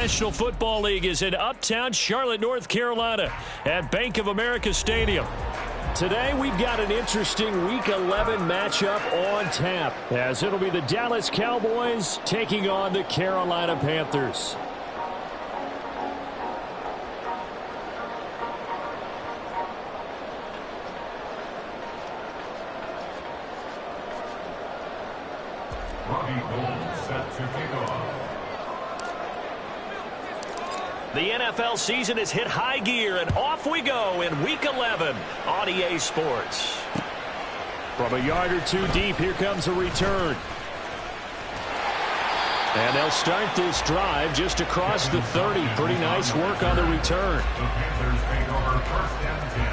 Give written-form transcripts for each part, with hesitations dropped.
National Football League is in uptown Charlotte, North Carolina at Bank of America Stadium. Today we've got an interesting Week 11 matchup on tap, as it'll be the Dallas Cowboys taking on the Carolina Panthers. Set to kick off. The NFL season has hit high gear, and off we go in Week 11 on EA Sports. From a yard or two deep, here comes a return. And they'll start this drive just across the 30. Pretty nice work on the return. The Panthers take over first and 10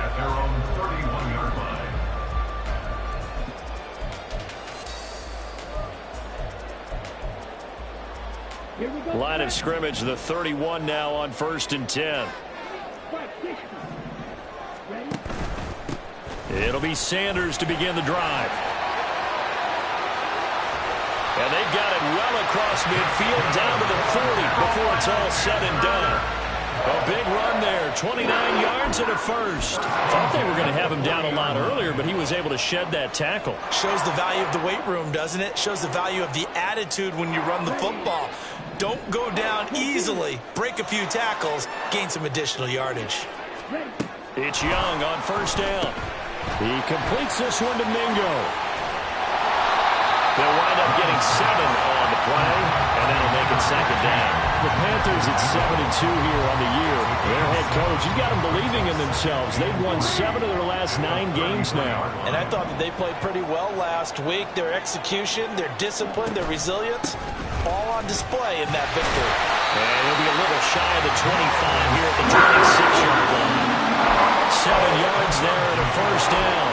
at their own 31-yard line. Line of scrimmage, the 31 now on first and 10. It'll be Sanders to begin the drive. And they've got it well across midfield down to the 40 before it's all said and done. A big run there, 29 yards and a first. Thought they were going to have him down a lot earlier, but he was able to shed that tackle. Shows the value of the weight room, doesn't it? Shows the value of the attitude when you run the football. Don't go down easily. Break a few tackles. Gain some additional yardage. It's Young on first down. He completes this one to Mingo. They'll wind up getting 7 on the play, and that'll make it second down. The Panthers at 7-2 here on the year. Their head coach, he's got them believing in themselves. They've won 7 of their last 9 games now. And I thought that they played pretty well last week. Their execution, their discipline, their resilience, all on display in that victory. And he'll be a little shy of the 25 here at the 26-yard line. 7 yards there and a first down.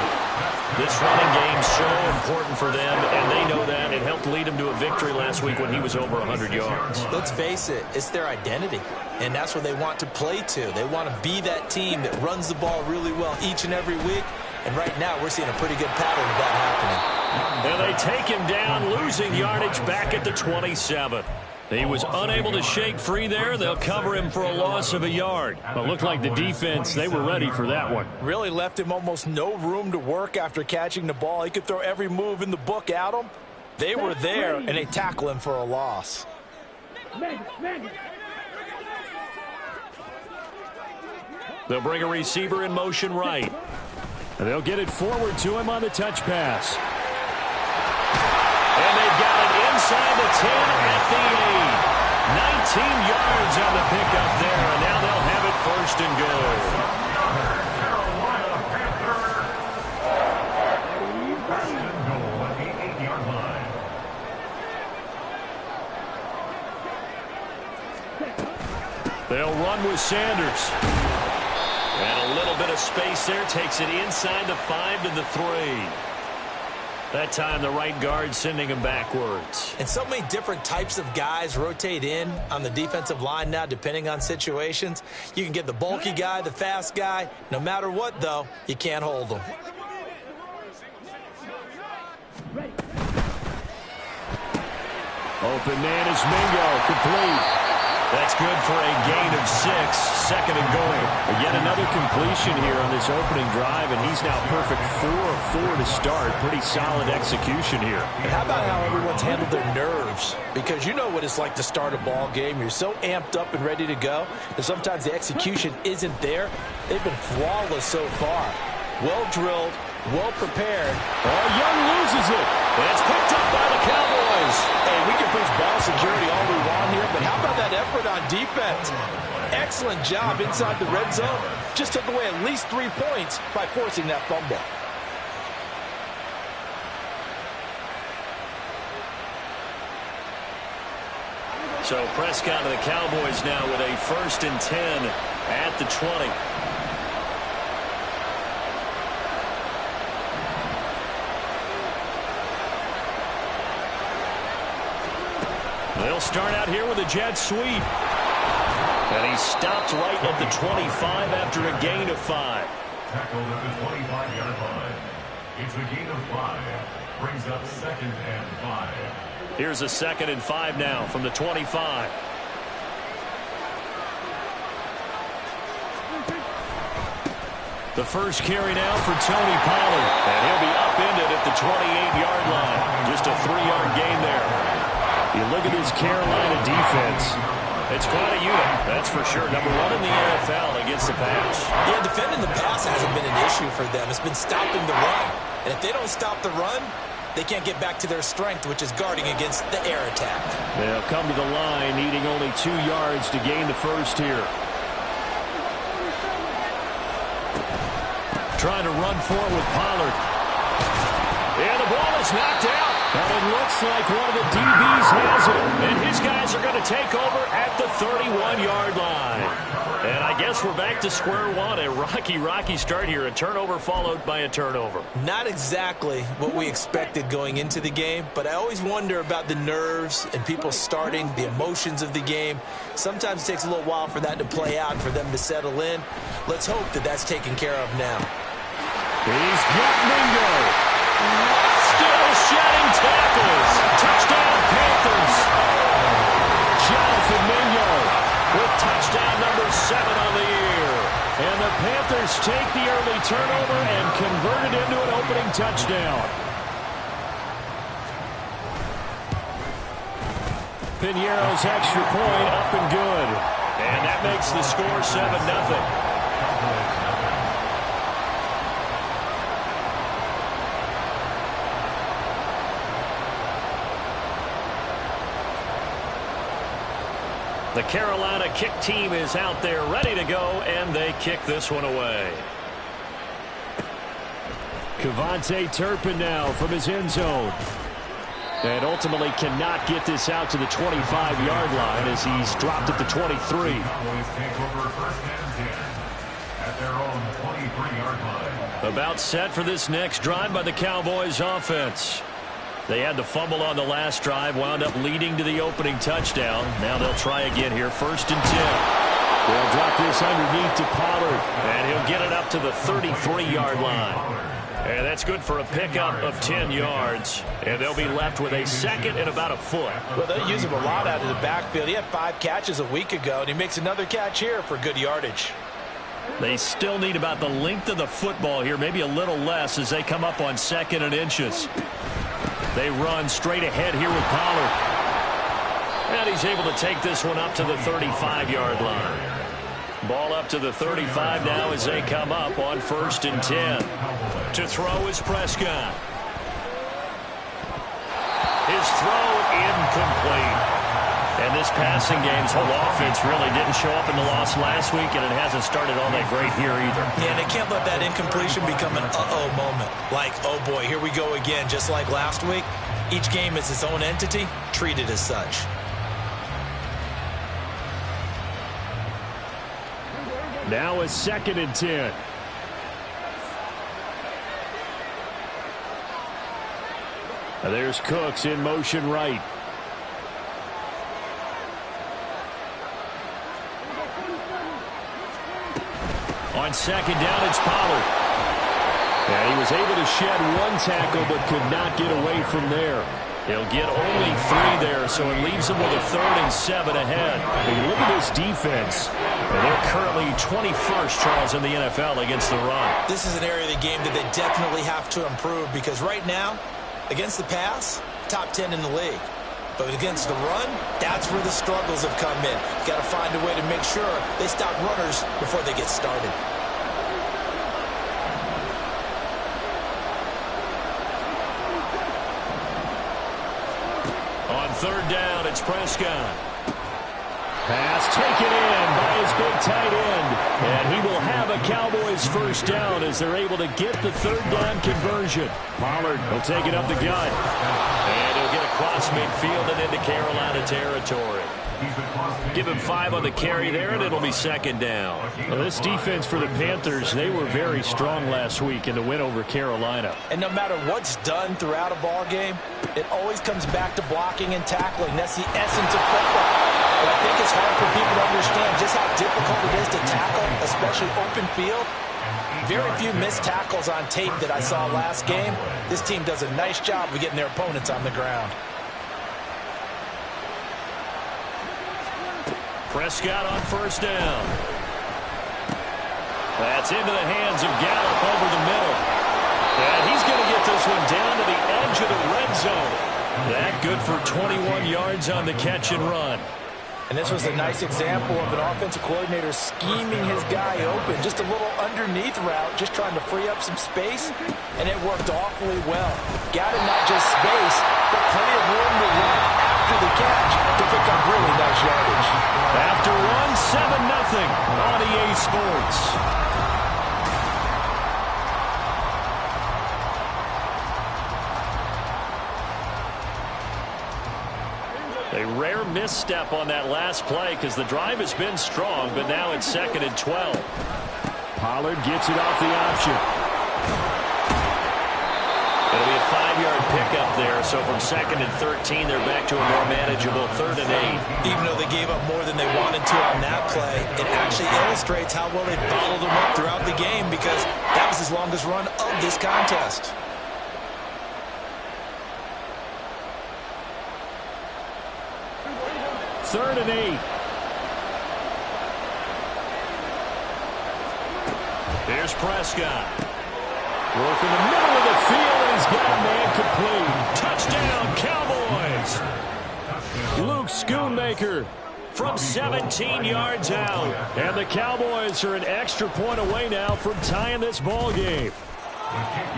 This running game's so important for them, and they know that. It helped lead them to a victory last week when he was over 100 yards. Let's face it, it's their identity, and that's what they want to play to. They want to be that team that runs the ball really well each and every week, and right now we're seeing a pretty good pattern of that happening. And they take him down, losing yardage back at the 27. He was unable to shake free there. They'll cover him for a loss of a yard. But looked like the defense, they were ready for that one. Really left him almost no room to work after catching the ball. He could throw every move in the book at him. They were there, and they tackle him for a loss. They'll bring a receiver in motion right. And they'll get it forward to him on the touch pass. And they've got it inside the 10 at the 8. 19 yards on the pickup there, and now they'll have it first and goal. Carolina Panthers. First and goal at the 8-yard line. They'll run with Sanders. And a little bit of space there, takes it inside the 5 to the 3. That time, the right guard sending him backwards. And so many different types of guys rotate in on the defensive line now, depending on situations. You can get the bulky guy, the fast guy. No matter what, though, you can't hold them. Open man is Mingo, complete. That's good for a gain of 6, second and goal. Yet another completion here on this opening drive, and he's now perfect 4 of 4 to start. Pretty solid execution here. And how about how everyone's handled their nerves? Because you know what it's like to start a ball game. You're so amped up and ready to go, and sometimes the execution isn't there. They've been flawless so far. Well drilled, well prepared. Oh, Young loses it. And it's picked up by the Cowboys. Hey, we can preach ball security all we want here, but how about that effort on defense? Excellent job inside the red zone. Just took away at least 3 points by forcing that fumble. So Prescott and the Cowboys now with a first and 10 at the 20. They'll start out here with a jet sweep. And he stopped right at the 25 after a gain of 5. Tackled at the 25-yard line. It's a gain of 5. Brings up second and 5. Here's a second and 5 now from the 25. The first carry now for Tony Pollard. And he'll be upended at the 28-yard line. Just a 3-yard gain there. You look at this Carolina defense. It's quite a unit, that's for sure. Number 1 in the NFL against the pass. Yeah, defending the pass hasn't been an issue for them. It's been stopping the run. And if they don't stop the run, they can't get back to their strength, which is guarding against the air attack. They'll come to the line, needing only 2 yards to gain the first here. Trying to run forward with Pollard. And the ball is knocked out. And it looks like one of the DBs has it. And his guys are going to take over at the 31-yard line. And I guess we're back to square one. A rocky start here. A turnover followed by a turnover. Not exactly what we expected going into the game, but I always wonder about the nerves and people starting, the emotions of the game. Sometimes it takes a little while for that to play out and for them to settle in. Let's hope that that's taken care of now. He's got Mingo. Still shedding tackles. Touchdown, Panthers. Jonathan Mingo with touchdown number 7 on the year. And the Panthers take the early turnover and convert it into an opening touchdown. Piñeiro's extra point up and good. And that makes the score 7-0. The Carolina kick team is out there ready to go, and they kick this one away. Kevontae Turpin now from his end zone. And ultimately cannot get this out to the 25-yard line as he's dropped at the 23. Cowboys take over first and 10 at their own 23-yard line. About set for this next drive by the Cowboys offense. They had the fumble on the last drive, wound up leading to the opening touchdown. Now they'll try again here, 1st and 10. They'll drop this underneath to Pollard, and he'll get it up to the 33-yard line. And that's good for a pickup of 10 yards. And they'll be left with a second and about a foot. Well, they'll use him a lot out of the backfield. He had 5 catches a week ago, and he makes another catch here for good yardage. They still need about the length of the football here, maybe a little less as they come up on 2nd and inches. They run straight ahead here with Pollard. And he's able to take this one up to the 35-yard line. Ball up to the 35 now as they come up on 1st and 10. To throw is Prescott. His throw incomplete. And this passing game's whole offense really didn't show up in the loss last week, and it hasn't started all that great here either. Yeah, they can't let that incompletion become an uh-oh moment. Like, oh boy, here we go again, just like last week. Each game is its own entity, treated as such. Now a 2nd and 10. Now there's Cooks in motion right. On 2nd down, it's Pollard. And he was able to shed 1 tackle but could not get away from there. He'll get only 3 there, so it leaves him with a 3rd and 7 ahead. When you look at this defense, and they're currently 21st, Charles, in the NFL against the run. This is an area of the game that they definitely have to improve because right now, against the pass, top 10 in the league. But against the run, that's where the struggles have come in. Got to find a way to make sure they stop runners before they get started. On 3rd down, it's Prescott. Pass taken in by his big tight end. And he will have a Cowboys 1st down as they're able to get the 3rd down conversion. Pollard will take it up the gut. And he'll get across midfield and into Carolina territory. Give him 5 on the carry there, and it'll be 2nd down. Well, this defense for the Panthers, they were very strong last week in the win over Carolina. And no matter what's done throughout a ball game, it always comes back to blocking and tackling. That's the essence of football. But I think it's hard for people to understand just how difficult it is to tackle, especially open field. Very few missed tackles on tape that I saw last game. This team does a nice job of getting their opponents on the ground. Prescott on 1st down. That's into the hands of Gallup over the middle. And he's going to get this one down to the edge of the red zone. That good for 21 yards on the catch and run. And this was a nice example of an offensive coordinator scheming his guy open. Just a little underneath route, just trying to free up some space, and it worked awfully well. Got him not just space, but plenty of room to run after the catch to pick up really nice yardage. After one, 7-0 on EA Sports. A rare misstep on that last play because the drive has been strong, but now it's 2nd and 12. Pollard gets it off the option. It'll be a 5-yard pickup there, so from 2nd and 13, they're back to a more manageable 3rd and 8. Even though they gave up more than they wanted to on that play, it actually illustrates how well they bottled them up throughout the game because that was his longest run of this contest. 3rd and 8. Here's Prescott. Working the middle of the field, and he's got a man complete. Touchdown, Cowboys. Luke Schoonmaker from 17 yards out. And the Cowboys are an extra point away now from tying this ball game.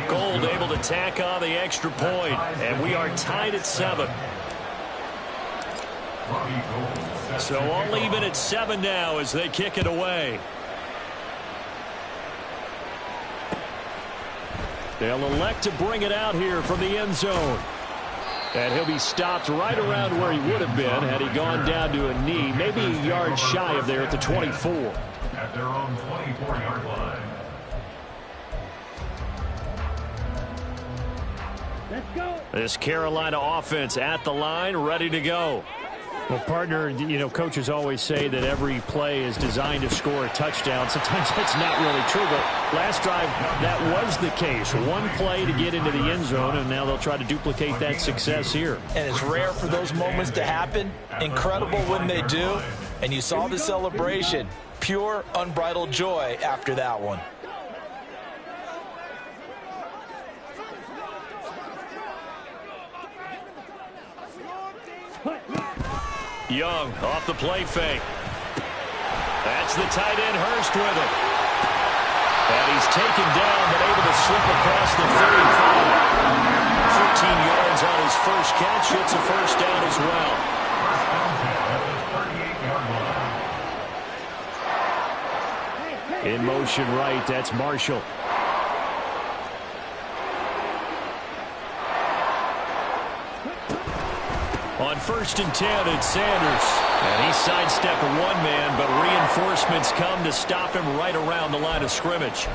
Gold able to tack on the extra point, and we are tied at 7. So all even at 7 now as they kick it away. They'll elect to bring it out here from the end zone. And he'll be stopped right around where he would have been had he gone down to a knee, maybe a yard shy of there at the 24. At their own 24-yard line. Let's go. This Carolina offense at the line, ready to go. Well, partner, you know, coaches always say that every play is designed to score a touchdown. Sometimes that's not really true, but last drive, that was the case. One play to get into the end zone, and now they'll try to duplicate that success here. And it's rare for those moments to happen. Incredible when they do. And you saw the celebration. Pure, unbridled joy after that one. Young off the play fake. That's the tight end Hurst with it. And he's taken down but able to slip across the 35. 14 yards on his first catch. It's a first down as well. In motion right, that's Marshall. On 1st and 10, it's Sanders. And he sidestepped one man, but reinforcements come to stop him right around the line of scrimmage.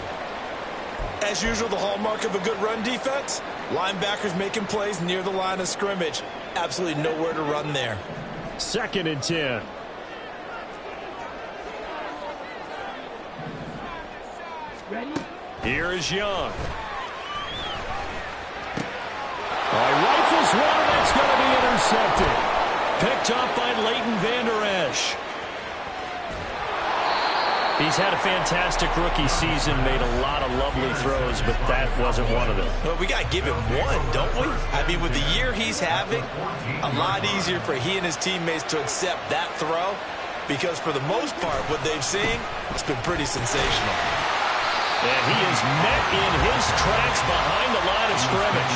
As usual, the hallmark of a good run defense, linebackers making plays near the line of scrimmage. Absolutely nowhere to run there. 2nd and 10. Ready? Here is Young. Rifles one, and that's going to be intercepted. Picked up by Leighton Vander Esch. He's had a fantastic rookie season, made a lot of lovely throws, but that wasn't one of them. Well, we got to give him one, don't we? I mean, with the year he's having, a lot easier for he and his teammates to accept that throw because for the most part, what they've seen, it's been pretty sensational. And he is met in his tracks behind the line of scrimmage.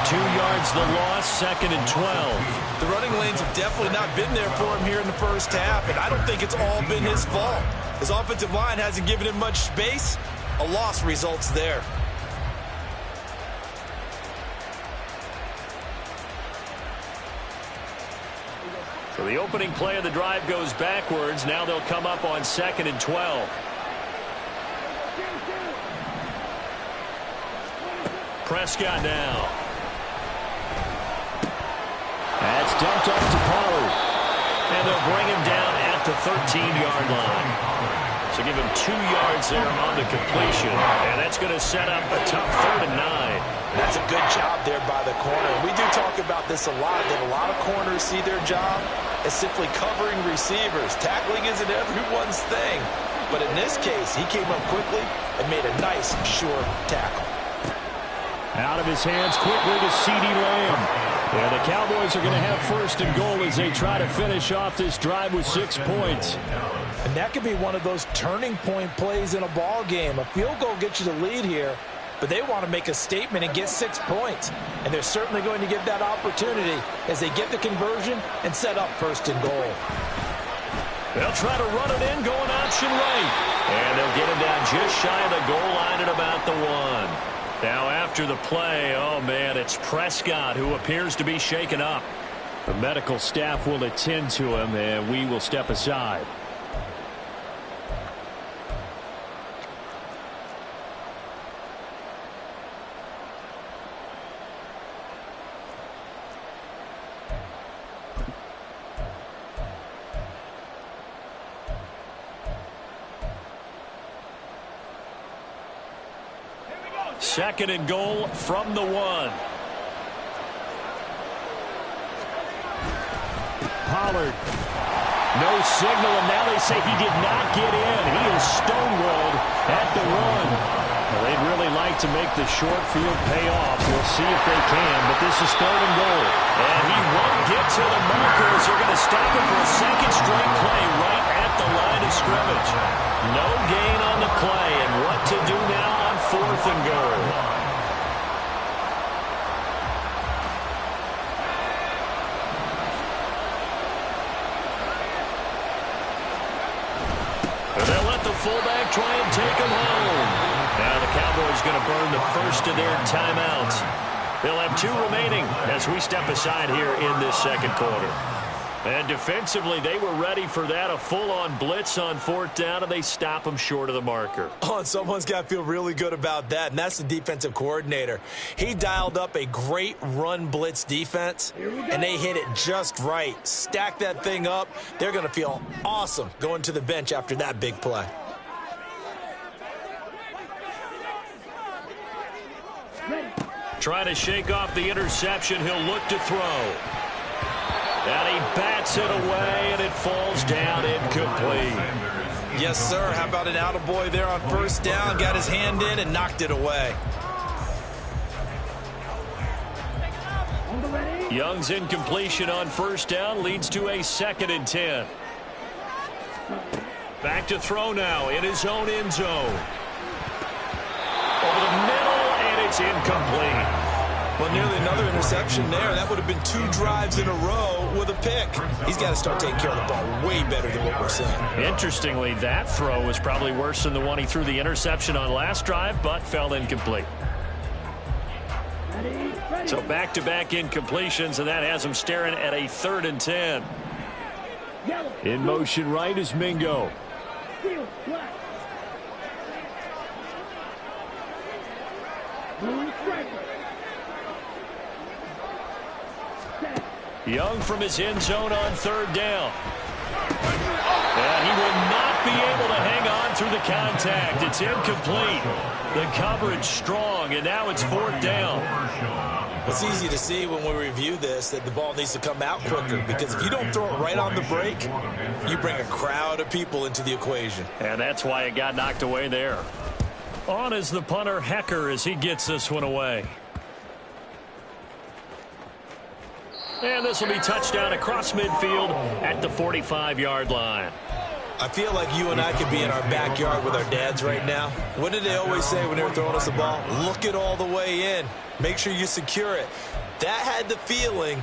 2 yards the loss, 2nd and 12. The running lanes have definitely not been there for him here in the first half, and I don't think it's all been his fault. His offensive line hasn't given him much space. A loss results there. So the opening play of the drive goes backwards. Now they'll come up on 2nd and 12. Prescott now. That's dumped off to Pollard. And they'll bring him down at the 13-yard line. So give him 2 yards there on the completion. And that's going to set up a tough 3rd and 9. That's a good job there by the corner. We do talk about this a lot, that a lot of corners see their job as simply covering receivers. Tackling isn't everyone's thing. but in this case, he came up quickly and made a nice, sure tackle. Out of his hands quickly to CeeDee Lamb. And the Cowboys are going to have first and goal as they try to finish off this drive with 6 points. And that could be one of those turning point plays in a ball game. A field goal gets you the lead here, but they want to make a statement and get 6 points. And they're certainly going to get that opportunity as they get the conversion and set up first and goal. They'll try to run it in, going option right. And they'll get him down just shy of the goal line at about the 1. Now after the play, oh man, it's Prescott who appears to be shaken up. The medical staff will attend to him, and we will step aside. Second and goal from the 1. Pollard. No signal, and now they say he did not get in. He is stonewalled at the 1. Well, they'd really like to make the short field pay off. We'll see if they can, but this is third and goal. And he won't get to the markers. They're going to stop him for a second straight play right at the line of scrimmage. No gain on the play, and what to do now on fourth and goal. They'll let the fullback try and take him home. Now the Cowboys going to burn the first of their timeouts. They'll have 2 remaining as we step aside here in this second quarter. And defensively, they were ready for that, a full-on blitz on fourth down, and they stop them short of the marker. Oh, and someone's got to feel really good about that, and that's the defensive coordinator. He dialed up a great run blitz defense, and they hit it just right. Stack that thing up. They're going to feel awesome going to the bench after that big play. Trying to shake off the interception. He'll look to throw. And he bats it away, and it falls down incomplete. Yes, sir. How about an attaboy there on first down? Got his hand in and knocked it away. Young's incompletion on first down leads to a 2nd and 10. Back to throw now in his own end zone. Over the middle, and it's incomplete. Well, nearly another interception there. That would have been 2 drives in a row with a pick. He's got to start taking care of the ball way better than what we're seeing. Interestingly, that throw was probably worse than the one he threw the interception on last drive, but fell incomplete. So back-to-back incompletions, and that has him staring at a 3rd and 10. In motion right is Mingo. Young from his end zone on 3rd down. And he will not be able to hang on through the contact. It's incomplete. The coverage strong, and now it's 4th down. It's easy to see when we review this that the ball needs to come out quicker, because if you don't throw it right on the break, you bring a crowd of people into the equation. And that's why it got knocked away there. On is the punter, Hecker, as he gets this one away. And this will be touchdown across midfield at the 45-yard line. I feel like you and I could be in our backyard with our dads right now. What did they always say when they were throwing us the ball? Look it all the way in. Make sure you secure it. That had the feeling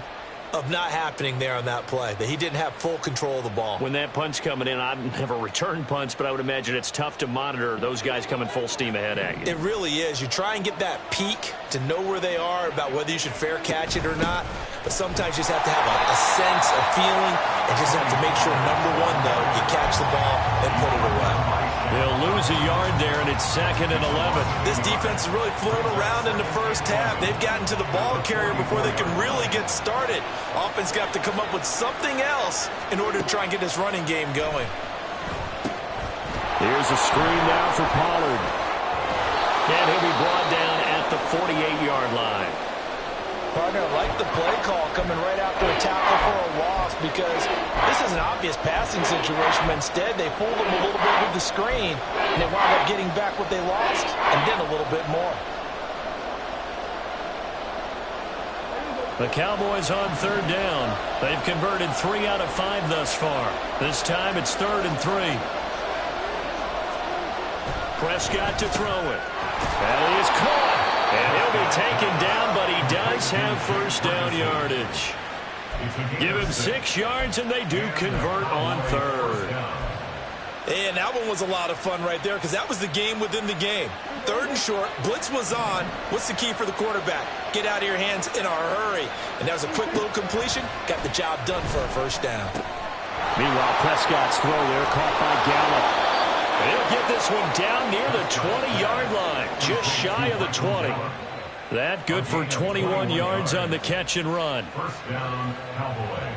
of not happening there on that play, that he didn't have full control of the ball. When that punch coming in, I've never returned punch, but I would imagine it's tough to monitor those guys coming full steam ahead at you. It really is. You try and get that peek to know where they are, about whether you should fair catch it or not, but sometimes you just have to have a sense, a feeling, and just have to make sure, number one, though, you catch the ball and put it away. They'll lose a yard there, and it's 2nd and 11. This defense is really floating around in the first half. They've gotten to the ball carrier before they can really get started. Offense got to come up with something else in order to try and get this running game going. Here's a screen now for Pollard. And he'll be brought down at the 48-yard line. Partner, I like the play call coming right after a tackle for a loss because this is an obvious passing situation, but instead they fooled them a little bit with the screen, and they wound up getting back what they lost and then a little bit more. The Cowboys on third down. They've converted 3 out of 5 thus far. This time it's 3rd and 3. Prescott to throw it. And he is caught. And he'll be taken down, but he does have first down yardage. Give him 6 yards, and they do convert on 3rd. And that one was a lot of fun right there because that was the game within the game. 3rd and short, blitz was on. What's the key for the quarterback? Get out of your hands in a hurry. And that was a quick little completion. Got the job done for a first down. Meanwhile, Prescott's throw there caught by Gallup. And he'll get this one down near the 20-yard line, just shy of the 20. That good for 21 yards on the catch and run. First down, Cowboys.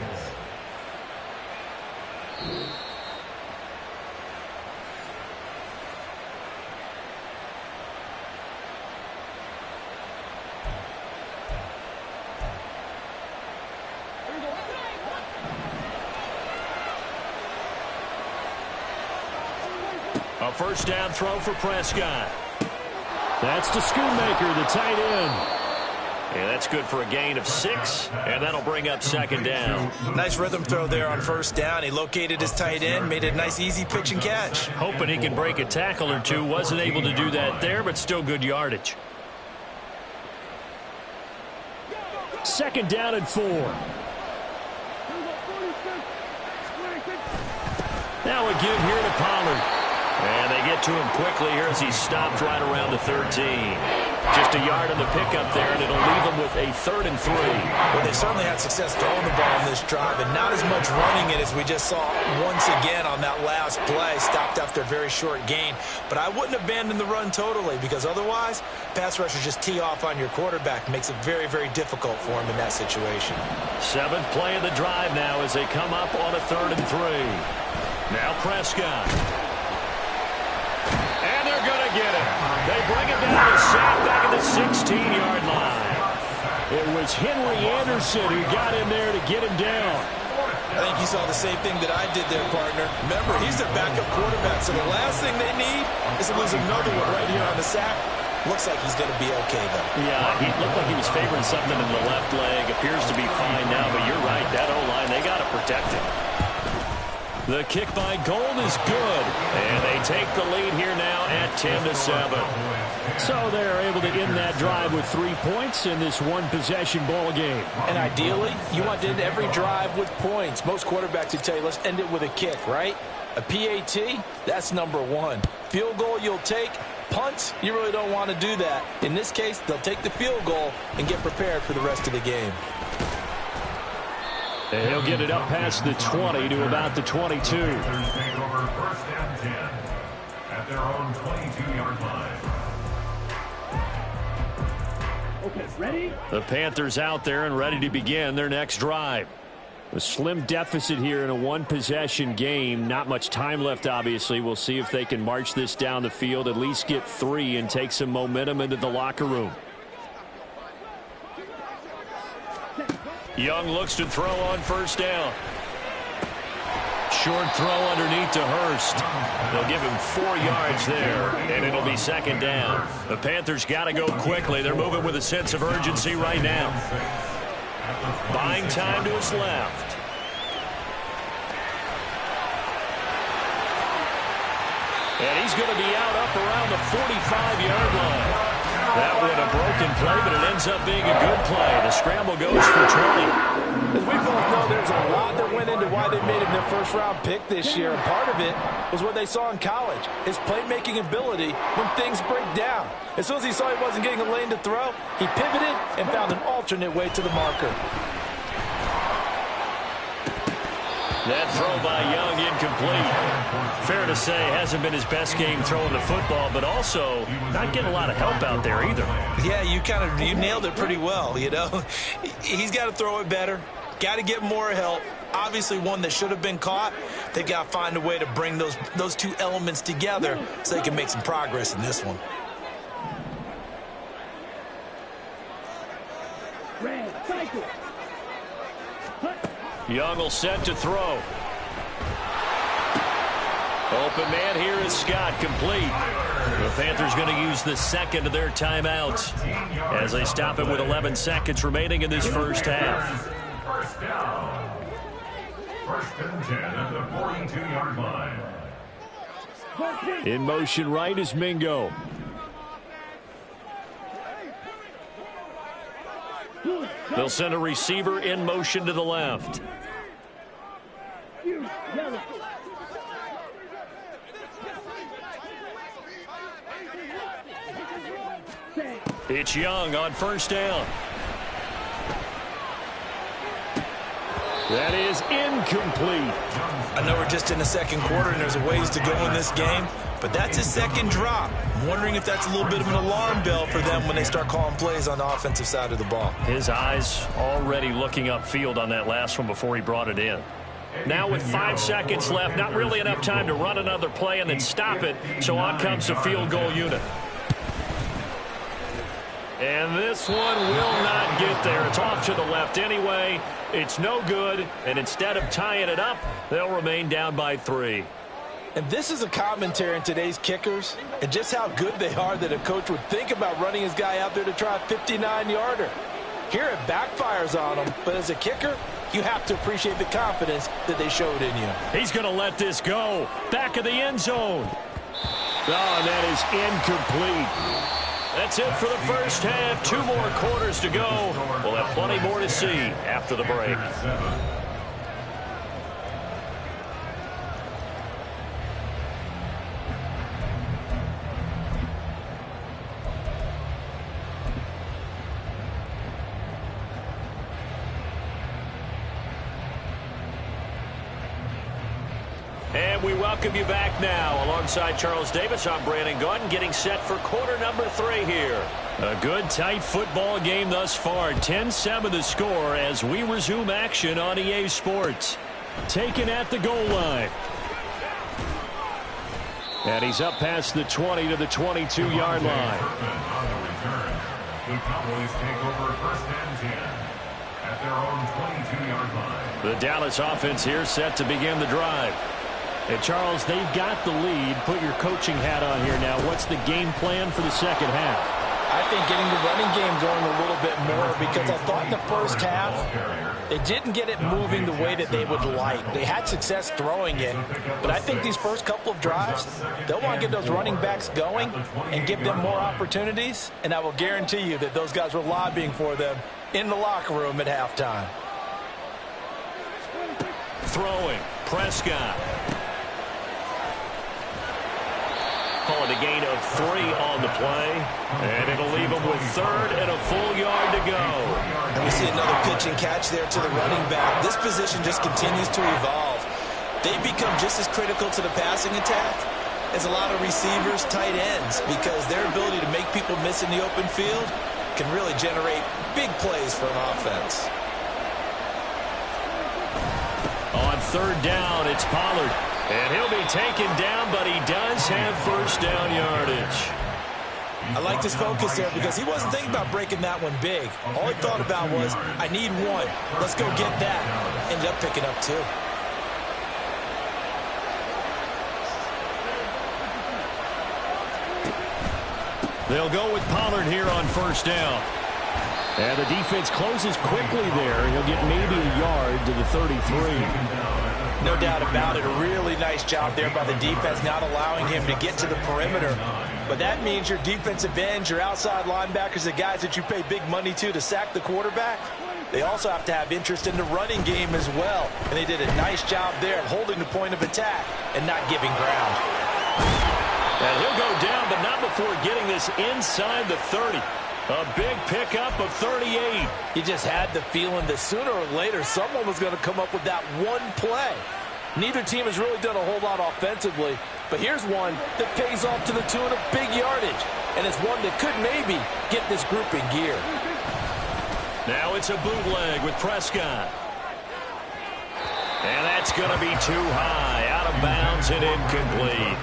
A first down throw for Prescott. That's to Schoonmaker, the tight end. And that's good for a gain of 6, and that'll bring up 2nd down. Nice rhythm throw there on first down. He located his tight end, made it a nice, easy pitch and catch. Hoping he can break a tackle or two. Wasn't able to do that there, but still good yardage. 2nd down and 4. Now a give here to Pollard. And they get to him quickly here as he stopped right around the 13. Just a yard on the pickup there, and it'll leave them with a 3rd and 3. Well, they certainly had success throwing the ball on this drive, and not as much running it as we just saw once again on that last play. Stopped after a very short gain. But I wouldn't abandon the run totally, because otherwise, pass rushers just tee off on your quarterback. Makes it very, very difficult for him in that situation. 7th play of the drive now as they come up on a 3rd and 3. Now Prescott. And they're going to get him. They bring him down to sack back at the 16-yard line. It was Henry Anderson who got in there to get him down. I think you saw the same thing that I did there, partner. Remember, he's their backup quarterback, so the last thing they need is to lose another one right here on the sack. Looks like he's going to be okay, though. Yeah, he looked like he was favoring something in the left leg. Appears to be fine now, but you're right. That O-line, they got to protect him. The kick by Gold is good, and they take the lead here now at 10-7. So they're able to end that drive with 3 points in this one-possession ball game. And ideally, you want to end every drive with points. Most quarterbacks would tell you, let's end it with a kick, right? A PAT, that's number 1. Field goal you'll take. Punts, you really don't want to do that. In this case, they'll take the field goal and get prepared for the rest of the game. And he'll get it up past the 20 to about the 22. Panthers take over first and 10 at their own 22-yard line. Okay, ready? The Panthers out there and ready to begin their next drive. A slim deficit here in a one-possession game. Not much time left, obviously. We'll see if they can march this down the field, at least get 3 and take some momentum into the locker room. Young looks to throw on first down. Short throw underneath to Hurst. They'll give him 4 yards there, and it'll be 2nd down. The Panthers got to go quickly. They're moving with a sense of urgency right now. Buying time to his left. And he's going to be out up around the 45-yard line. That one a broken play, but it ends up being a good play. The scramble goes for 20. As we both know, there's a lot that went into why they made him their first-round pick this year, and part of it was what they saw in college, his playmaking ability when things break down. As soon as he saw he wasn't getting a lane to throw, he pivoted and found an alternate way to the marker. That throw by Young incomplete. Fair to say, hasn't been his best game throwing the football, but also not getting a lot of help out there either. Yeah, you nailed it pretty well, you know. He's got to throw it better, got to get more help. Obviously one that should have been caught. They've got to find a way to bring those two elements together so they can make some progress in this one. Red. Young will set to throw. Open man here is Scott, complete. The Panthers going to use the second of their timeouts as they stop it with 11 seconds remaining in this first half. First down. First and 10 at the 42-yard line. In motion right is Mingo. They'll send a receiver in motion to the left. It's Young on first down. That is incomplete. I know we're just in the second quarter and there's a ways to go in this game, but that's his second drop. I'm wondering if that's a little bit of an alarm bell for them when they start calling plays on the offensive side of the ball. His eyes already looking upfield on that last one before he brought it in. Now with 5 seconds left, not really enough time to run another play and then stop it, so on comes the field goal unit. And this one will not get there. It's off to the left anyway. It's no good, and instead of tying it up, they'll remain down by 3. And this is a commentary on today's kickers and just how good they are that a coach would think about running his guy out there to try a 59-yarder. Here it backfires on him, but as a kicker, you have to appreciate the confidence that they showed in you. He's going to let this go. Back of the end zone. Oh, and that is incomplete. That's it for the first half. 2 more quarters to go. We'll have plenty more to see after the break. And we welcome you back now. Alongside Charles Davis, I'm Brandon Gaudin, getting set for quarter number 3 here. A good, tight football game thus far. 10-7 the score as we resume action on EA Sports. Taken at the goal line. And he's up past the 20 to the 22-yard line. On the return, the Cowboys take over first and 10 at their own 22-yard line. The Dallas offense here set to begin the drive. And Charles, they've got the lead. Put your coaching hat on here now. What's the game plan for the second half? I think getting the running game going a little bit more, because I thought in the first half they didn't get it moving the way that they would like. They had success throwing it, but I think these first couple of drives, they'll want to get those running backs going and give them more opportunities, and I will guarantee you that those guys were lobbying for them in the locker room at halftime. Throwing, Prescott. Calling a gain of 3 on the play. And it'll leave him with 3rd and a full yard to go. And we see another pitch and catch there to the running back. This position just continues to evolve. They become just as critical to the passing attack as a lot of receivers, tight ends, because their ability to make people miss in the open field can really generate big plays for an offense. On 3rd down, it's Pollard. And he'll be taken down, but he does have first down yardage. I like his focus there because he wasn't thinking about breaking that one big. All he thought about was, I need 1. Let's go get that. Ended up picking up 2. They'll go with Pollard here on first down. And the defense closes quickly there. He'll get maybe a yard to the 33. No doubt about it. A really nice job there by the defense, not allowing him to get to the perimeter. But that means your defensive ends, your outside linebackers, the guys that you pay big money to sack the quarterback, they also have to have interest in the running game as well. And they did a nice job there of holding the point of attack and not giving ground. And he'll go down, but not before getting this inside the 30. A big pickup of 38. You just had the feeling that sooner or later someone was going to come up with that one play. Neither team has really done a whole lot offensively, but here's one that pays off to the tune of big yardage, and it's one that could maybe get this group in gear. Now it's a bootleg with Prescott. And that's going to be too high, out of bounds and incomplete.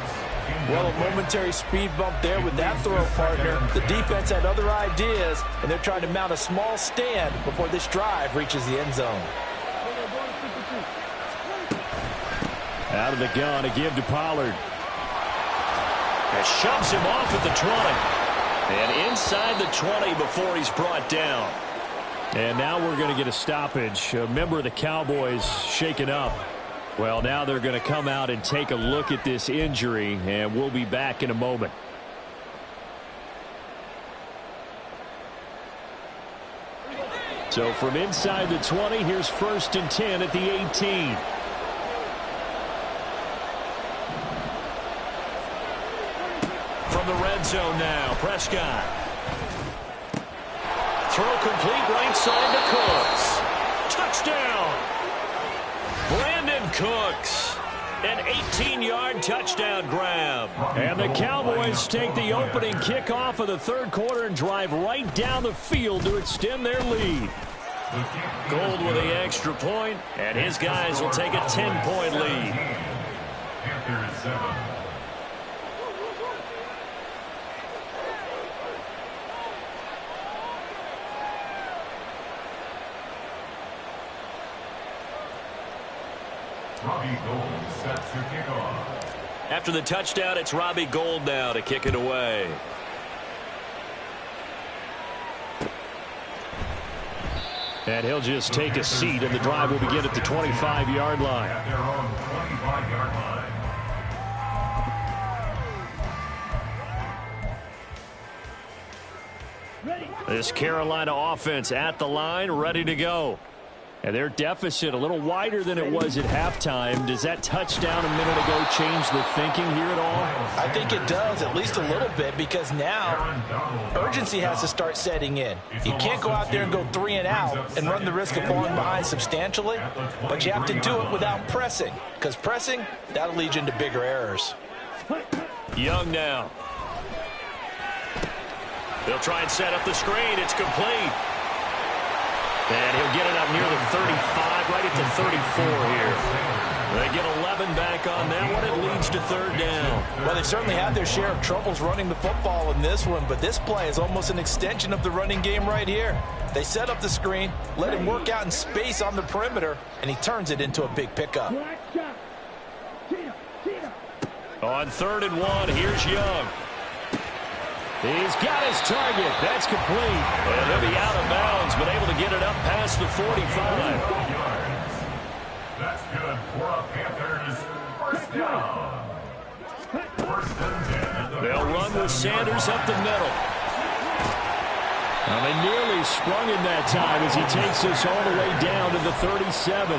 Well, a momentary speed bump there with that throw partner. The defense had other ideas, and they're trying to mount a small stand before this drive reaches the end zone. Out of the gun to give to Pollard. And shoves him off at the 20. And inside the 20 before he's brought down. And now we're going to get a stoppage. A member of the Cowboys shaken up. Well, now they're going to come out and take a look at this injury, and we'll be back in a moment. So from inside the 20, here's 1st and 10 at the 18. From the red zone now, Prescott. Throw complete right side to Cooks. Touchdown! Brandon Cooks. An 18-yard touchdown grab. And the Cowboys take the opening kickoff of the third quarter and drive right down the field to extend their lead. Gold with the extra point, and his guys will take a 10-point lead. Panthers 7. Robbie Gould set to kick off. After the touchdown, it's Robbie Gould now to kick it away. And he'll just take a seat, and the drive will begin at the 25-yard line. At their own 25-yard line. This Carolina offense at the line, ready to go. And their deficit a little wider than it was at halftime. Does that touchdown a minute ago change the thinking here at all? I think it does, at least a little bit, because now urgency has to start setting in. You can't go out there and go 3 and out and run the risk of falling behind substantially, but you have to do it without pressing, because pressing, that'll lead you into bigger errors. Young now. They'll try and set up the screen. It's complete. And he'll get it up near the 35, right at the 34 here. They get 11 back on that one. It leads to third down. Well, they certainly had their share of troubles running the football in this one, but this play is almost an extension of the running game right here. They set up the screen, let him work out in space on the perimeter, and he turns it into a big pickup. On 3rd and 1, here's Young. He's got his target. That's complete. And he'll be out of bounds, but able to get it up past the 45. That's good for a Panthers first down. 1st and 10. They'll run with Sanders up the middle. Well, they nearly sprung him that time as he takes us all the way down to the 37.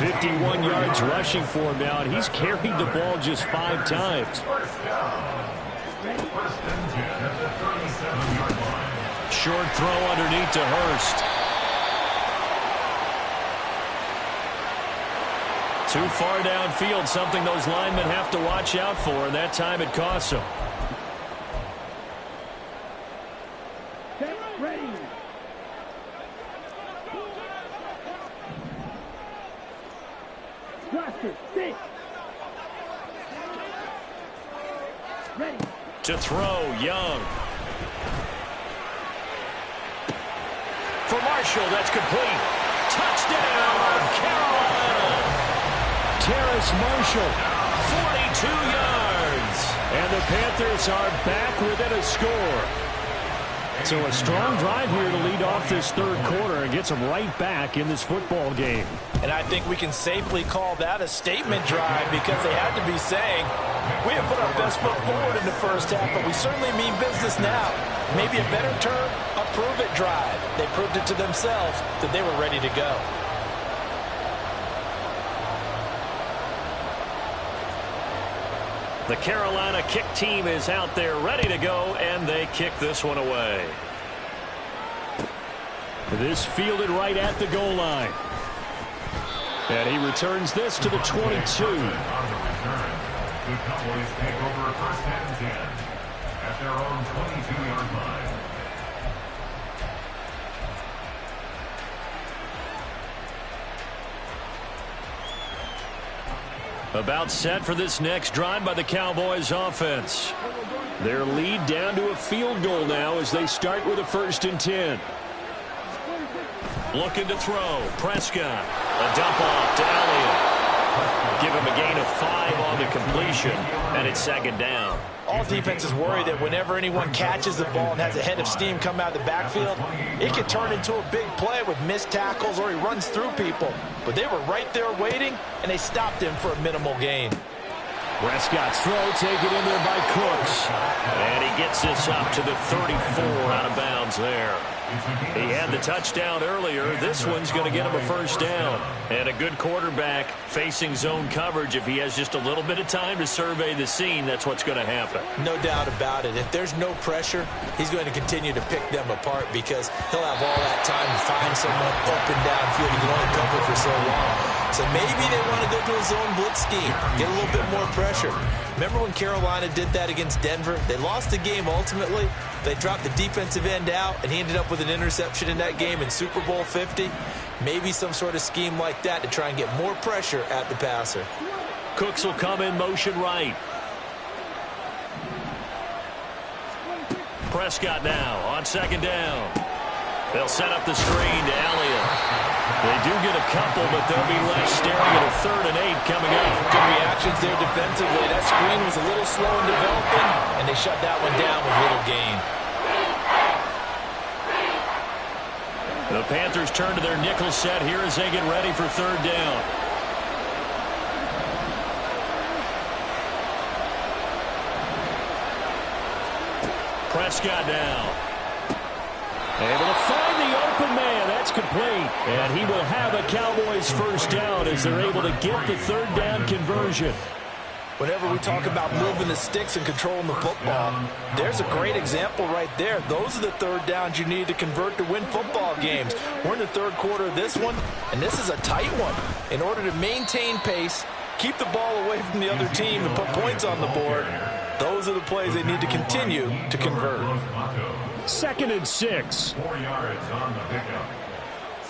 51 yards rushing for him now, and he's carried the ball just 5 times. 1st and 10 at the 37-yard line. Short throw underneath to Hurst. Too far downfield, something those linemen have to watch out for, and that time it costs them. To throw, Young. For Marshall, that's complete. Touchdown, Carolina. Terrace Marshall, 42 yards. And the Panthers are back within a score. So a strong drive here to lead off this third quarter and gets them right back in this football game. And I think we can safely call that a statement drive because they had to be saying, we have put our best foot forward in the first half, but we certainly mean business now. Maybe a better term, a prove-it drive. They proved it to themselves that they were ready to go. The Carolina kick team is out there ready to go, and they kick this one away. This fielded right at the goal line. And he returns this to the 22. On the return, the Cowboys take over 1st and 10 at their own 22-yard line. About set for this next drive by the Cowboys offense. Their lead down to a field goal now as they start with a 1st and 10. Looking to throw. Prescott. A dump off to Elliott. Give him a gain of 5 on the completion, and it's second down. All defenses worry that whenever anyone catches the ball and has a head of steam come out of the backfield, it can turn into a big play with missed tackles or he runs through people. But they were right there waiting, and they stopped him for a minimal gain. Prescott's throw taken in there by Cooks. And he gets this up to the 34 out of bounds there. He had the touchdown earlier. This one's going to get him a first down. And a good quarterback facing zone coverage. If he has just a little bit of time to survey the scene, that's what's going to happen. No doubt about it. If there's no pressure, he's going to continue to pick them apart because he'll have all that time to find someone open downfield. He can only cover for so long. So maybe they want to go to a zone blitz scheme, get a little bit more pressure. Remember when Carolina did that against Denver? They lost the game ultimately. They dropped the defensive end out, and he ended up with an interception in that game in Super Bowl 50. Maybe some sort of scheme like that to try and get more pressure at the passer. Cooks will come in motion right. Prescott now on second down. They'll set up the screen to Elliott. They do get a couple, but they'll be left staring at a 3rd and 8 coming up. Good reactions there defensively. That screen was a little slow in developing, and they shut that one down with little gain. The Panthers turn to their nickel set here as they get ready for 3rd down. Prescott now. Able to find the open man. That's complete. And he will have a Cowboys first down as they're able to get the 3rd down conversion. Whenever we talk about moving the sticks and controlling the football, there's a great example right there. Those are the 3rd downs you need to convert to win football games. We're in the 3rd quarter of this one, and this is a tight one. In order to maintain pace, keep the ball away from the other team and put points on the board, those are the plays they need to continue to convert. 2nd and 6. 4 yards on the pickup.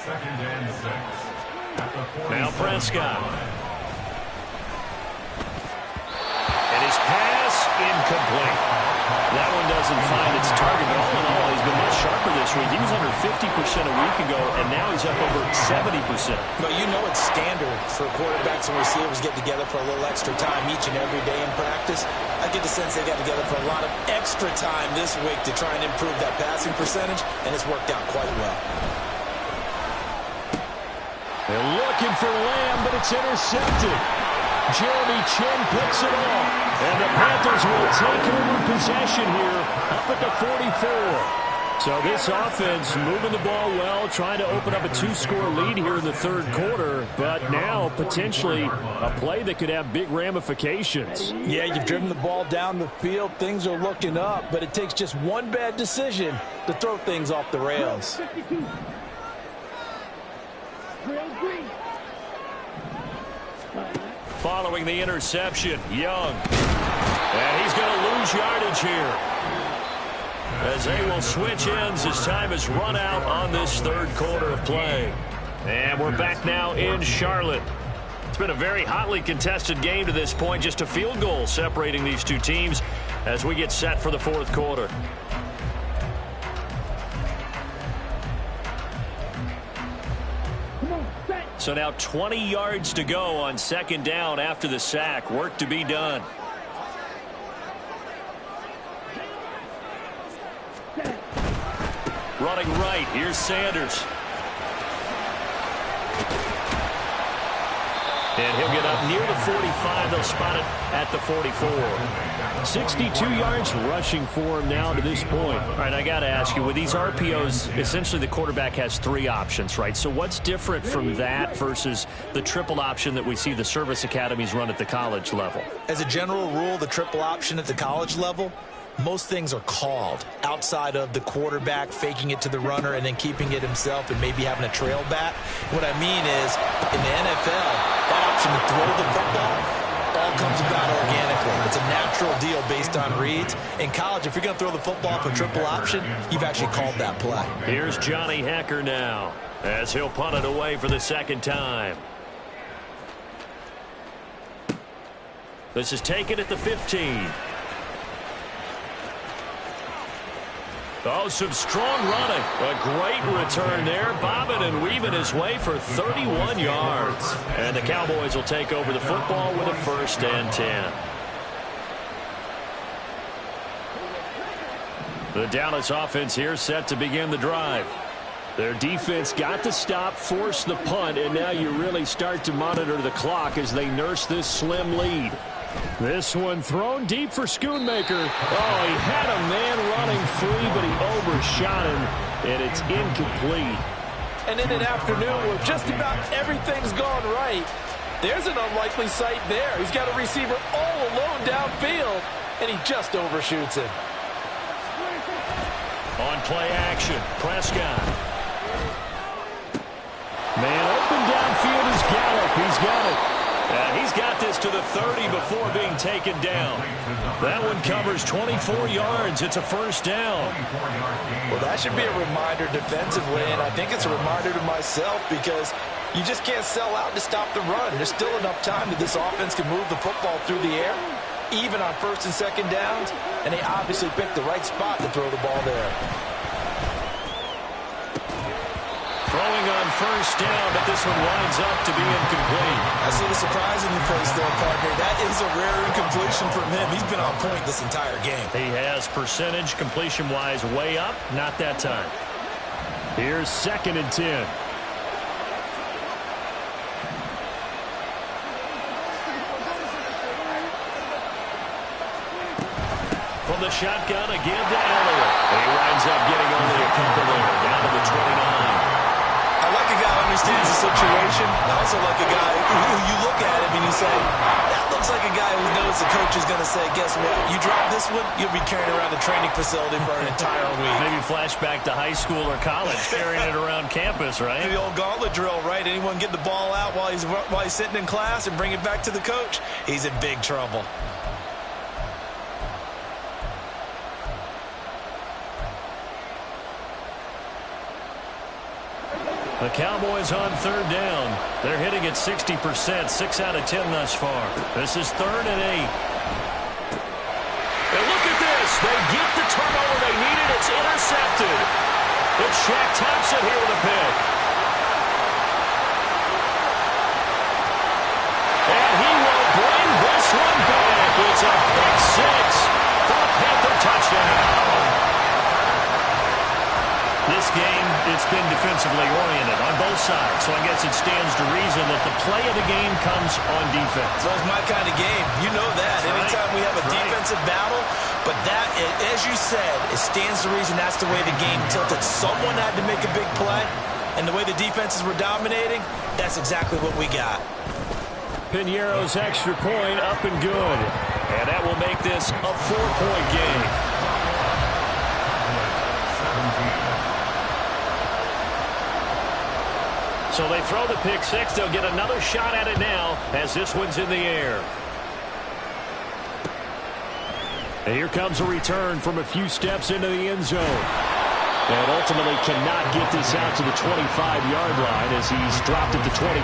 2nd and 6. At the 47. Now Prescott. And his pass incomplete. That one doesn't find its target, but all in all, he's been much sharper this week. He was under 50% a week ago, and now he's up over 70%. But you know it's standard for quarterbacks and receivers get together for a little extra time each and every day in practice. I get the sense they got together for a lot of extra time this week to try and improve that passing percentage, and it's worked out quite well. They're looking for Lamb, but it's intercepted. Jeremy Chin picks it off, and the Panthers will take over possession here up at the 44. So this offense moving the ball well, trying to open up a 2-score lead here in the 3rd quarter, but now potentially a play that could have big ramifications. Yeah, you've driven the ball down the field. Things are looking up, but it takes just one bad decision to throw things off the rails. Following the interception, Young. And he's going to lose yardage here, as they will switch ends as time is run out on this 3rd quarter of play. And we're back now in Charlotte. It's been a very hotly contested game to this point. Just a field goal separating these two teams as we get set for the 4th quarter. So now 20 yards to go on 2nd down after the sack. Work to be done. Running right, here's Sanders. And he'll get up near the 45. They'll spot it at the 44. 62 yards rushing for him now to this point. All right, I got to ask you, with these RPOs, essentially the quarterback has 3 options, right? So what's different from that versus the triple option that we see the service academies run at the college level? As a general rule, the triple option at the college level, most things are called outside of the quarterback faking it to the runner and then keeping it himself and maybe having a trail back. What I mean is, in the NFL, that option to throw the football all comes about organically. It's a natural deal based on reads. In college, if you're going to throw the football for triple option, you've actually called that play. Here's Johnny Hecker now as he'll punt it away for the 2nd time. This is taken at the 15. Oh, some strong running. A great return there. Bobbing and weaving his way for 31 yards. And the Cowboys will take over the football with a 1st and 10. The Dallas offense here set to begin the drive. Their defense got the stop, forced the punt, and now you really start to monitor the clock as they nurse this slim lead. This one thrown deep for Schoonmaker. Oh, he had a man running free, but he overshot him, and it's incomplete. And in an afternoon where just about everything's gone right, there's an unlikely sight there. He's got a receiver all alone downfield, and he just overshoots him. On play action, Prescott. Man open downfield is Gallup. He's got it. He's got this to the 30 before being taken down. That one covers 24 yards. It's a 1st down. Well, that should be a reminder defensively, and I think it's a reminder to myself because you just can't sell out to stop the run. There's still enough time that this offense can move the football through the air, even on 1st and 2nd downs, and they obviously picked the right spot to throw the ball there. Throwing on 1st down, but this one winds up to be incomplete. I see the surprise in your face there, partner. That is a rare incompletion from him. He's been on point this entire game. He has percentage completion-wise way up, not that time. Here's 2nd and 10. From the shotgun, again to Elliott. He winds up getting only a couple there, down to the 29. I like a guy who understands the situation. I also like a guy who you look at him and you say, that looks like a guy who knows the coach is going to say, guess what? You drop this one, you'll be carrying around the training facility for an entire week. Maybe flashback to high school or college, carrying it around campus, right? The old gauntlet drill, right? Anyone get the ball out while he's sitting in class and bring it back to the coach? He's in big trouble. The Cowboys on 3rd down. They're hitting at 60%, 6 out of 10 thus far. This is 3rd and 8. And look at this. They get the turnover they needed. It's intercepted. It's Shaq Thompson here with a pick. And he will bring this one back. It's a pick 6 for a Panther touchdown. This game, it's been defensively oriented on both sides, so I guess it stands to reason that the play of the game comes on defense. So it's my kind of game. You know that. Anytime we have a defensive battle, but that, as you said, it stands to reason that's the way the game tilted. Someone had to make a big play, and the way the defenses were dominating, that's exactly what we got. Piñeiro's extra point up and good, and that will make this a 4-point game. So they throw the pick 6. They'll get another shot at it now as this one's in the air. And here comes a return from a few steps into the end zone. And ultimately cannot get this out to the 25-yard line as he's dropped it to 23.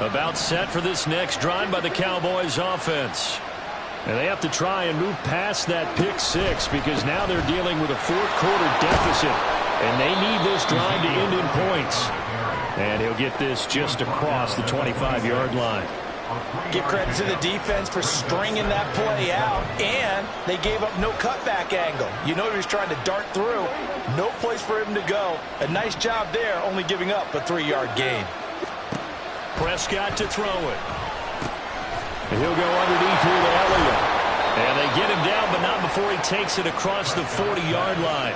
About set for this next drive by the Cowboys offense. And they have to try and move past that pick 6 because now they're dealing with a 4th-quarter deficit. And they need this drive to end in points. And he'll get this just across the 25-yard line. Give credit to the defense for stringing that play out, and they gave up no cutback angle. You know he was trying to dart through. No place for him to go. A nice job there, only giving up a 3-yard gain. Prescott to throw it. And he'll go underneath here to Elliott. And they get him down, but not before he takes it across the 40-yard line.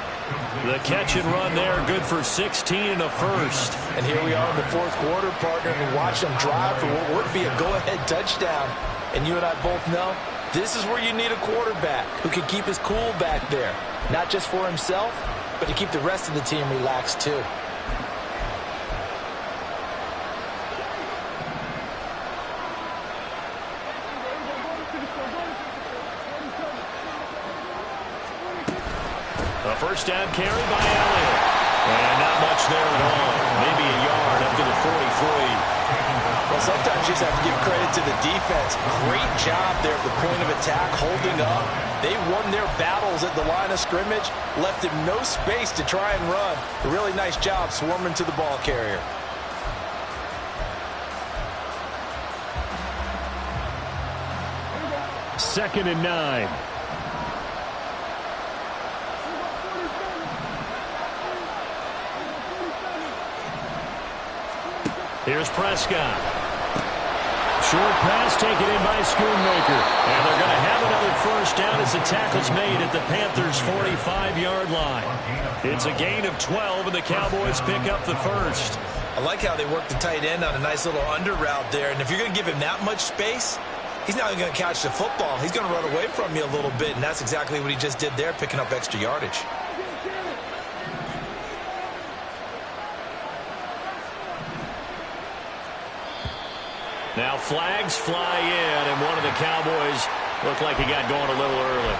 The catch and run there, good for 16 and a first. And here we are in the 4th quarter, partner, and watch them drive for what would be a go-ahead touchdown. And you and I both know this is where you need a quarterback who can keep his cool back there. Not just for himself, but to keep the rest of the team relaxed too. A first down carry by Elliott. And not much there at all. Maybe a yard up to the 43. Well, sometimes just have to give credit to the defense. Great job there at the point of attack, holding up. They won their battles at the line of scrimmage, left him no space to try and run. A really nice job swarming to the ball carrier. Second and 9. Here's Prescott. Short pass taken in by Schoonmaker. And they're going to have another first down as the tackle's made at the Panthers' 45-yard line. It's a gain of 12, and the Cowboys pick up the first. I like how they work the tight end on a nice little under route there. And if you're going to give him that much space, he's not even going to catch the football. He's going to run away from you a little bit, and that's exactly what he just did there, picking up extra yardage. Now flags fly in, and one of the Cowboys looked like he got going a little early.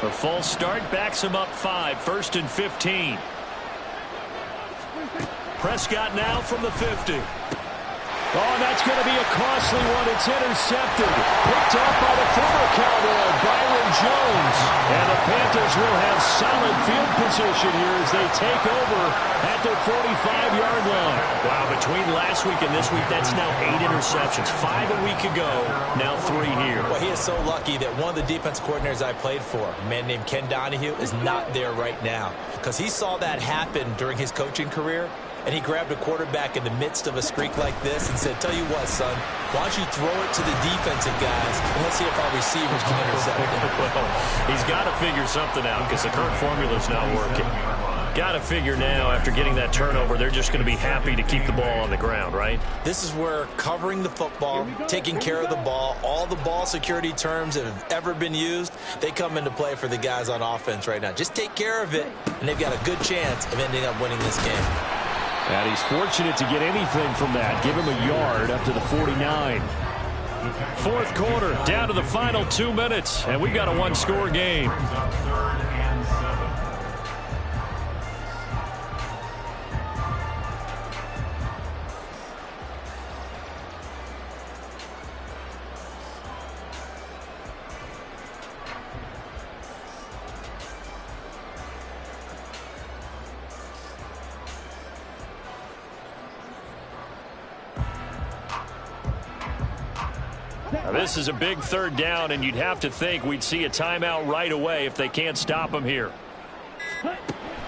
A false start backs him up 5, 1st and 15. Prescott now from the 50. Oh, and that's going to be a costly one. It's intercepted. Picked up by the former Cowboy, Byron Jones. And the Panthers will have solid field position here as they take over at their 45-yard line. Wow, between last week and this week, that's now 8 interceptions. 5 a week ago, now 3 here. Well, he is so lucky that one of the defense coordinators I played for, a man named Ken Donahue, is not there right now. Because he saw that happen during his coaching career. And he grabbed a quarterback in the midst of a streak like this and said, tell you what, son, why don't you throw it to the defensive guys, and let's see if our receivers can intercept it. Well, he's got to figure something out because the current formula's not working. Got to figure now, after getting that turnover, they're just going to be happy to keep the ball on the ground, right? This is where covering the football, taking care of the ball, all the ball security terms that have ever been used, they come into play for the guys on offense right now. Just take care of it, and they've got a good chance of ending up winning this game. And he's fortunate to get anything from that. Give him a yard up to the 49. Fourth quarter, down to the final 2 minutes, and we've got a one-score game. Now, this is a big third down, and you'd have to think we'd see a timeout right away if they can't stop him here.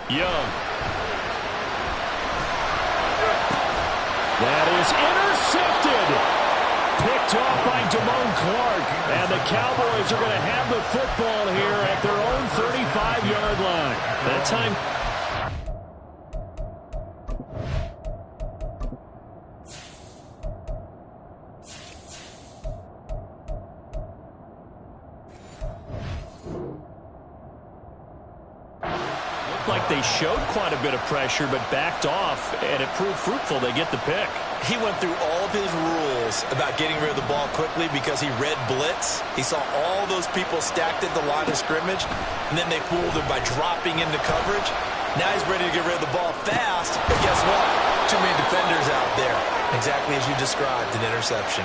Young. That is intercepted. Picked off by Damone Clark. And the Cowboys are going to have the football here at their own 35-yard line. That time... like they showed quite a bit of pressure but backed off, and it proved fruitful. They get the pick. He went through all of his rules about getting rid of the ball quickly because he read blitz. He saw all those people stacked at the line of scrimmage, and then they fooled him by dropping into coverage. Now he's ready to get rid of the ball fast, but guess what? Too many defenders out there. Exactly as you described, an interception.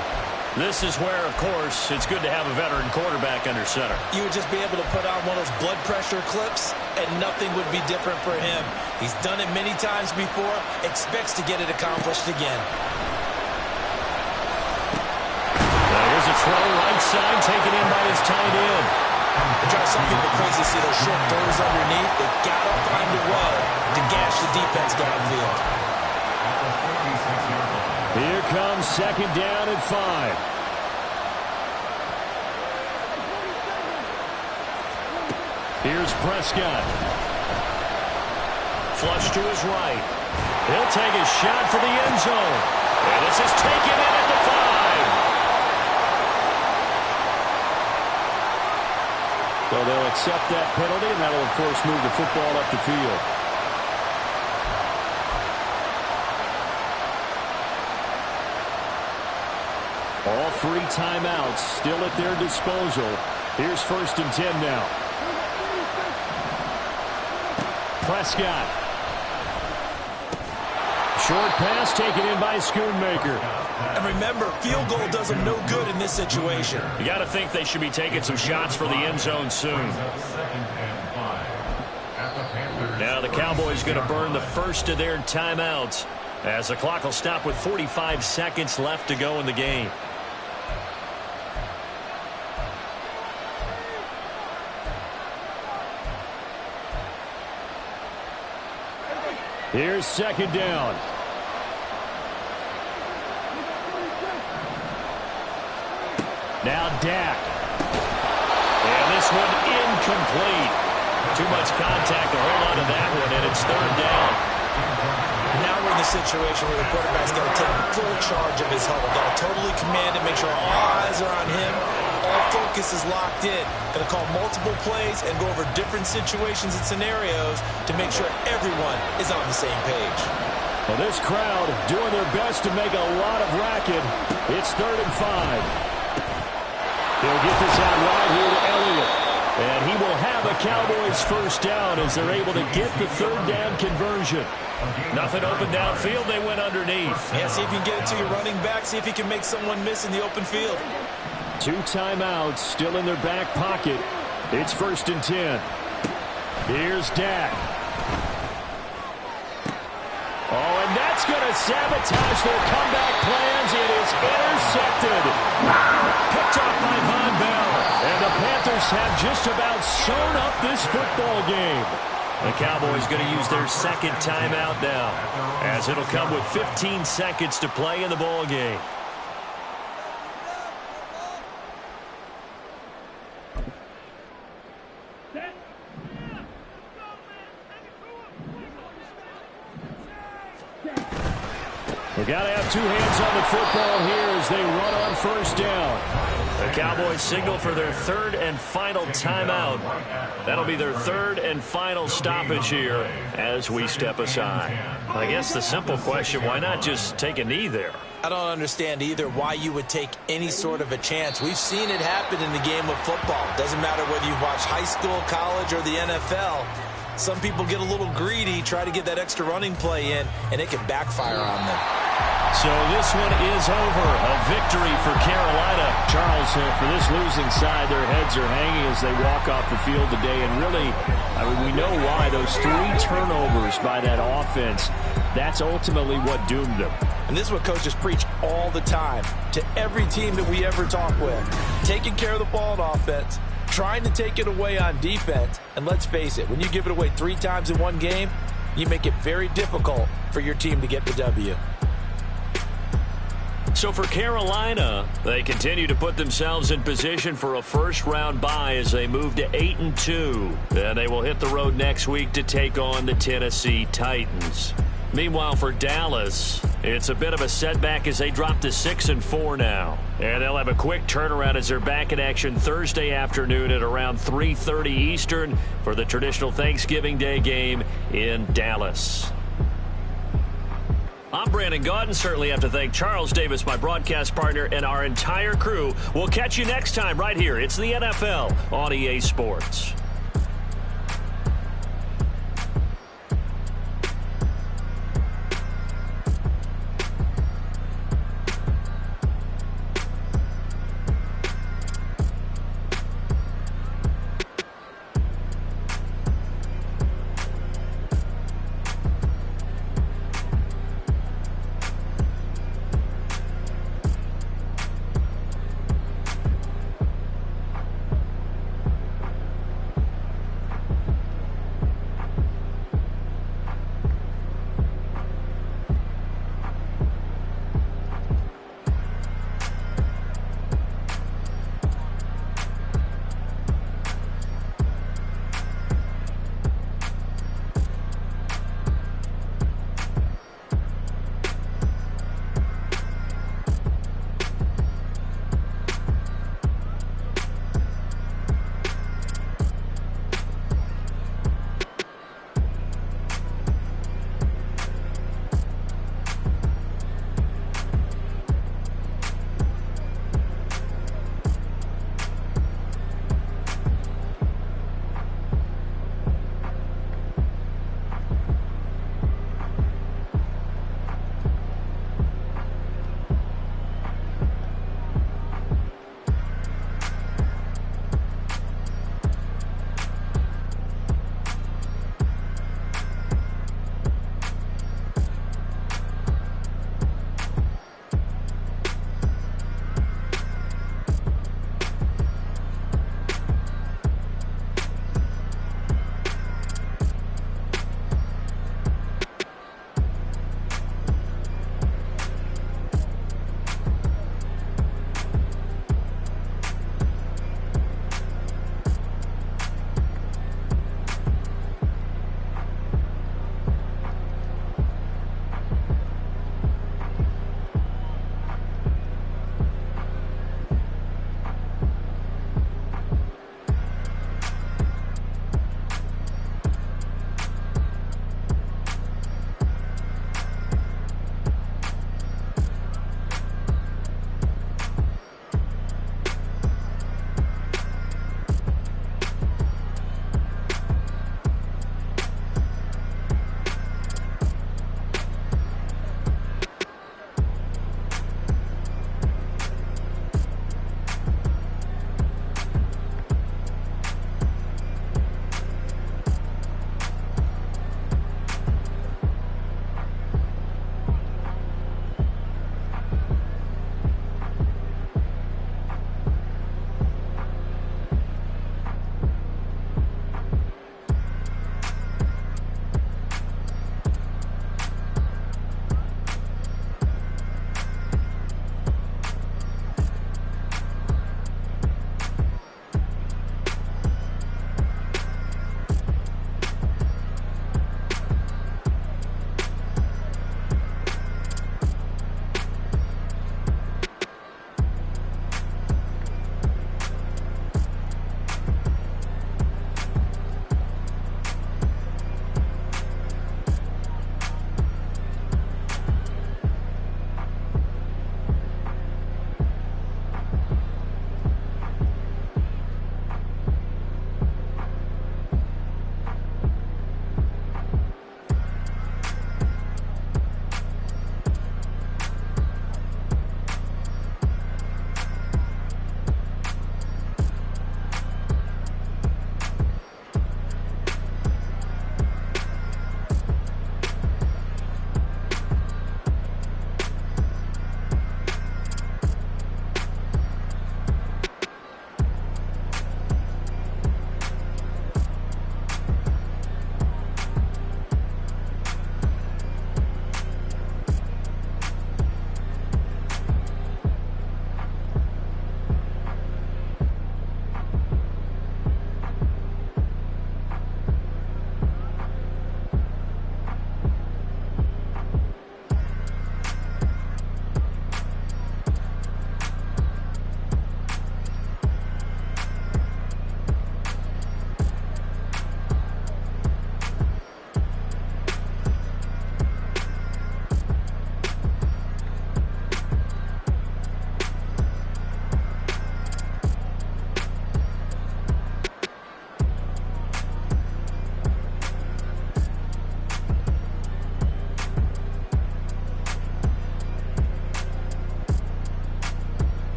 This is where, of course, it's good to have a veteran quarterback under center. You would just be able to put on one of those blood pressure clips, and nothing would be different for him. He's done it many times before, expects to get it accomplished again. There's a throw right side taken in by his tight end. It drives some people crazy to see those short throws underneath. They've got to find a way to gash the defense downfield. Here comes second down and 5. Here's Prescott. Flush to his right. He'll take a shot for the end zone. And this is taken in at the 5. So they'll accept that penalty, and that'll, of course, move the football up the field. All 3 timeouts still at their disposal. Here's 1st and 10 now. Prescott. Short pass taken in by Schoonmaker. And remember, field goal does them no good in this situation. You got to think they should be taking some shots for the end zone soon. Now the Cowboys going to burn the first of their timeouts as the clock will stop with 45 seconds left to go in the game. Here's 2nd down. Now Dak. And this one incomplete. Too much contact to hold on to that one, and it's 3rd down. Now we're in the situation where the quarterback's got to take full charge of his huddle. Got to totally command it, make sure all eyes are on him. All focus is locked in. Going to call multiple plays and go over different situations and scenarios to make sure everyone is on the same page. Well, this crowd doing their best to make a lot of racket. It's 3rd and 5. They'll get this out right here to Elliott. And he will have a Cowboys 1st down as they're able to get the 3rd down conversion. Nothing open downfield. They went underneath. Yeah, see if you can get it to your running back. See if you can make someone miss in the open field. 2 timeouts still in their back pocket. It's 1st and 10. Here's Dak. Oh, and that's going to sabotage their comeback plans. It is intercepted. Picked off by Von Bell. And the Panthers have just about sewn up this football game. The Cowboys going to use their 2nd timeout now, as it'll come with 15 seconds to play in the ball game. We got to have 2 hands on the football here as they run on 1st down. The Cowboys signal for their 3rd and final timeout. That'll be their 3rd and final stoppage here as we step aside. I guess the simple question, why not just take a knee there? I don't understand either why you would take any sort of a chance. We've seen it happen in the game of football. Doesn't matter whether you've watched high school, college, or the NFL. Some people get a little greedy, try to get that extra running play in, and it can backfire on them. So this one is over. A victory for Carolina. Charles, for this losing side, their heads are hanging as they walk off the field today. And really, I mean, we know why. Those 3 turnovers by that offense, that's ultimately what doomed them. And this is what coaches preach all the time to every team that we ever talk with. Taking care of the ball on offense, trying to take it away on defense. And let's face it, when you give it away 3 times in one game, you make it very difficult for your team to get the W. So for Carolina, they continue to put themselves in position for a first-round bye as they move to 8-2. Then they will hit the road next week to take on the Tennessee Titans. Meanwhile, for Dallas, it's a bit of a setback as they drop to 6-4 now. And they'll have a quick turnaround as they're back in action Thursday afternoon at around 3:30 Eastern for the traditional Thanksgiving Day game in Dallas. I'm Brandon Gaudin. Certainly have to thank Charles Davis, my broadcast partner, and our entire crew. We'll catch you next time right here. It's the NFL on EA Sports.